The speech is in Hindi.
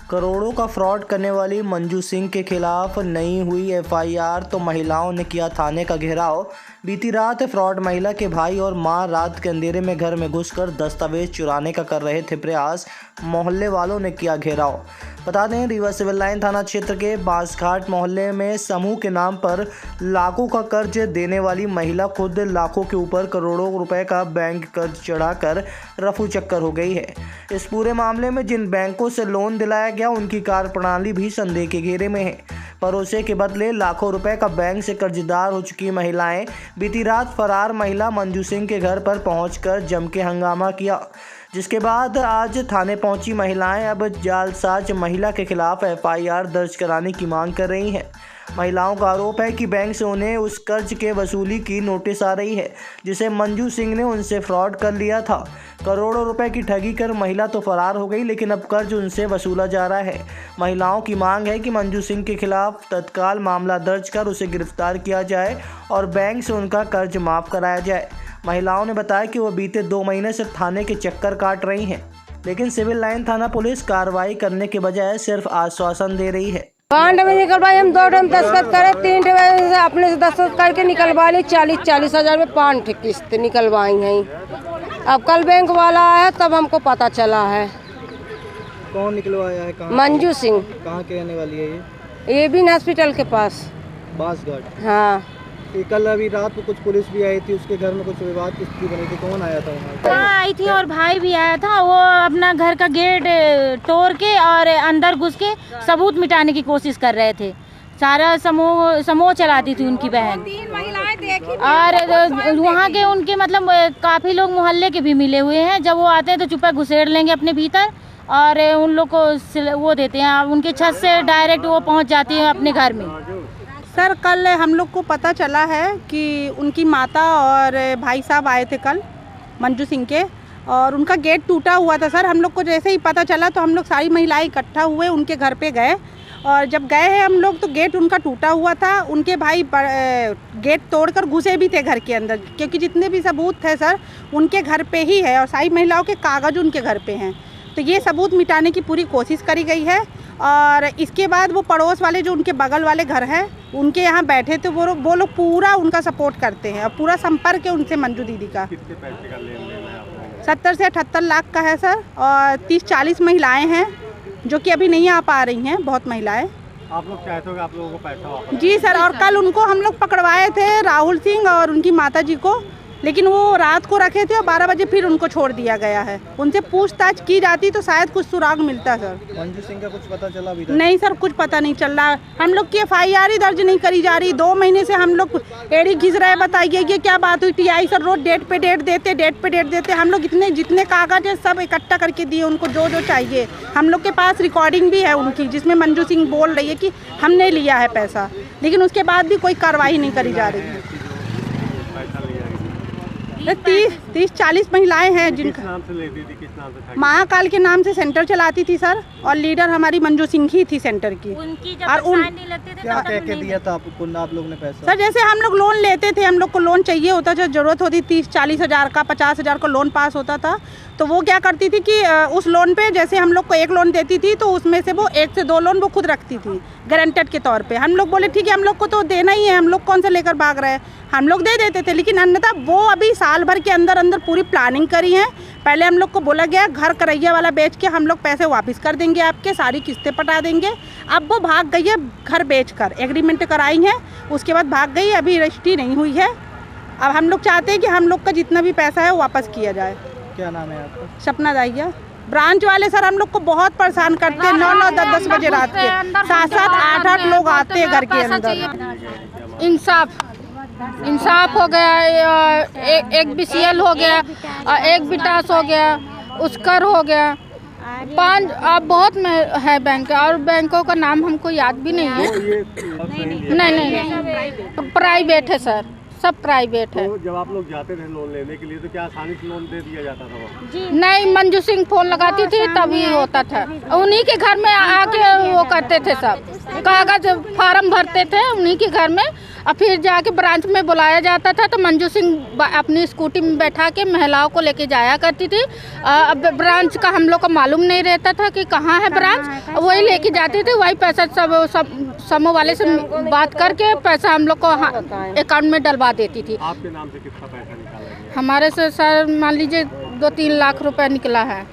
करोड़ों का फ्रॉड करने वाली मंजू सिंह के खिलाफ नहीं हुई एफआईआर तो महिलाओं ने किया थाने का घेराव। बीती रात फ्रॉड महिला के भाई और मां रात के अंधेरे में घर में घुसकर दस्तावेज चुराने का कर रहे थे प्रयास। मोहल्ले वालों ने किया घेराव। बता दें, रीवा सिविल लाइन थाना क्षेत्र के बांसघाट मोहल्ले में समूह के नाम पर लाखों का कर्ज देने वाली महिला खुद लाखों के ऊपर करोड़ों रुपए का बैंक कर्ज चढ़ाकर रफू चक्कर हो गई है। इस पूरे मामले में जिन बैंकों से लोन दिलाया गया उनकी कार्यप्रणाली भी संदेह के घेरे में है। भरोसे के बदले लाखों रुपए का बैंक से कर्जदार हो चुकी महिलाएं बीती रात फरार महिला मंजू सिंह के घर पर पहुंचकर जम के हंगामा किया, जिसके बाद आज थाने पहुंची महिलाएं अब जालसाज महिला के खिलाफ एफआईआर दर्ज कराने की मांग कर रही हैं। महिलाओं का आरोप है कि बैंक से उन्हें उस कर्ज के वसूली की नोटिस आ रही है जिसे मंजू सिंह ने उनसे फ्रॉड कर लिया था। करोड़ों रुपए की ठगी कर महिला तो फरार हो गई, लेकिन अब कर्ज उनसे वसूला जा रहा है। महिलाओं की मांग है कि मंजू सिंह के खिलाफ तत्काल मामला दर्ज कर उसे गिरफ्तार किया जाए और बैंक से उनका कर्ज माफ़ कराया जाए। महिलाओं ने बताया कि वो बीते 2 महीने से थाने के चक्कर काट रही हैं, लेकिन सिविल लाइन थाना पुलिस कार्रवाई करने के बजाय सिर्फ आश्वासन दे रही है। बॉन्ड में निकलवाई, हम 2 टाइम दस्तखत करे, 3 टाइम अपने से दस्तखत करके निकलवा ली। 40-40 हज़ार में 5 किस्त निकलवाई हैं। अब कल बैंक वाला आया तब हमको पता चला है। कौन निकलवाया है? कहाँ? मंजू सिंह। कहाँ के रहने वाली है ये भी हॉस्पिटल के पास बांसघाट। हाँ, कल अभी रात को कुछ पुलिस भी आई थी, उसके घर में कुछ विवाद की स्थिति बनी थी। कौन आया था वहाँ? हाँ, आई थी और भाई भी आया था। वो अपना घर का गेट तोड़ के और अंदर घुस के सबूत मिटाने की कोशिश कर रहे थे। सारा समूह चलाती थी उनकी बहन। 3 महिलाएं देखी और वहाँ के उनके मतलब काफ़ी लोग मोहल्ले के भी मिले हुए हैं। जब वो आते हैं तो चुपचाप घुसेड़ लेंगे अपने भीतर और उन लोग को वो देते हैं। उनके छत से डायरेक्ट वो पहुँच जाती है अपने घर में। सर, कल हम लोग को पता चला है कि उनकी माता और भाई साहब आए थे कल मंजू सिंह के, और उनका गेट टूटा हुआ था। सर, हम लोग को जैसे ही पता चला तो हम लोग सारी महिलाएं इकट्ठा हुए उनके घर पे गए, और जब गए हैं हम लोग तो गेट उनका टूटा हुआ था। उनके भाई गेट तोड़कर घुसे भी थे घर के अंदर, क्योंकि जितने भी सबूत थे सर उनके घर पे ही है और सारी महिलाओं के कागज उनके घर पे हैं। तो ये सबूत मिटाने की पूरी कोशिश करी गई है। और इसके बाद वो पड़ोस वाले जो उनके बगल वाले घर हैं उनके यहाँ बैठे थे, वो लोग पूरा उनका सपोर्ट करते हैं और पूरा संपर्क है उनसे मंजू दीदी का। कितने पैसे का लेन देन है आप लोगों का? 70 से 78 लाख का है सर, और 30-40 महिलाएं हैं जो कि अभी नहीं आ पा रही हैं, बहुत महिलाएं। आप लोग चाहते हो कि आप लोगों को पैसा वापस? जी सर, और कल उनको हम लोग पकड़वाए थे, राहुल सिंह और उनकी माता जी को, लेकिन वो रात को रखे थे और 12 बजे फिर उनको छोड़ दिया गया है। उनसे पूछताछ की जाती तो शायद कुछ सुराग मिलता सर। मंजू सिंह का कुछ पता चला अभी तक? नहीं सर, कुछ पता नहीं चल रहा। हम लोग की एफआईआर ही दर्ज नहीं करी जा रही। 2 महीने से हम लोग एड़ी घिस रहे। बताइए ये क्या बात हुई? टीआई सर रोज डेट पे डेट देते। हम लोग जितने कागज है सब इकट्ठा करके दिए उनको, जो चाहिए। हम लोग के पास रिकॉर्डिंग भी है उनकी, जिसमें मंजू सिंह बोल रही है कि हमने लिया है पैसा, लेकिन उसके बाद भी कोई कार्रवाई नहीं करी जा रही है। 30-40 महिलाएं हैं जिनका किस नाम से लेती थी, किस नाम से? महाकाल के नाम से सेंटर चलाती थी सर, और लीडर हमारी मंजू सिंह ही थी सेंटर की। उनकी और जब नहीं लगते थे क्या कह के दिया था आपको आप लोग ने पैसा? सर, जैसे हम लोग लोन लेते थे, हम लोग को लोन चाहिए होता, जो जरूरत होती 30-40 हज़ार का, 50 हज़ार का लोन पास होता था, तो वो क्या करती थी कि उस लोन पे जैसे हम लोग को 1 लोन देती थी तो उसमें से वो 1 से 2 लोन वो खुद रखती थी गारंटेड के तौर पे। हम लोग बोले ठीक है, हम लोग को तो देना ही है, हम लोग कौन सा लेकर भाग रहे हैं, हम लोग दे देते थे। लेकिन अन्यथा वो अभी साल भर के अंदर पूरी प्लानिंग करी है। पहले हम लोग को बोला गया घर करैया वाला बेच के हम लोग पैसे वापस कर देंगे, आपके सारी किस्तें पटा देंगे। अब वो भाग गई है घर बेचकर, एग्रीमेंट कराई है, उसके बाद भाग गई, अभी रजिस्ट्री नहीं हुई है। अब हम लोग चाहते हैं कि हम लोग का जितना भी पैसा है वो वापस किया जाए। क्या नाम है आपका? सपना दाहिया। ब्रांच वाले सर हम लोग को बहुत परेशान करते हैं। 9-9, 10-10 बजे रात के 7-7, 8-8 लोग आते हैं घर के अंदर। इंसाफ हो गया, एक बीसीएल हो गया, एक विटास हो गया, उसकर हो गया, 5 अब बहुत है बैंक, और बैंकों का नाम हमको याद भी नहीं है। नहीं, प्राइवेट है सर, सब प्राइवेट है। तो जब आप लोग जाते थे लोन लेने के लिए तो क्या आसानी से लोन दे दिया जाता था वहाँ? नहीं, मंजू सिंह फोन लगाती थी तभी होता था, उन्हीं के घर में आके वो करते थे सब। कागज फार्म भरते थे उन्हीं के घर में, और फिर जाके ब्रांच में बुलाया जाता था तो मंजू सिंह अपनी स्कूटी में बैठा के महिलाओं को लेके जाया करती थी। अब ब्रांच का हम लोग को मालूम नहीं रहता था कि कहाँ है ब्रांच, वही लेके जाते थे, वही पैसा सब समूह वाले से बात करके पैसा हम लोग को अकाउंट में डलवा देती थी। आपके नाम से कितना पैसा निकाला गया? हमारे से सर मान लीजिए 2-3 लाख रुपए निकला है।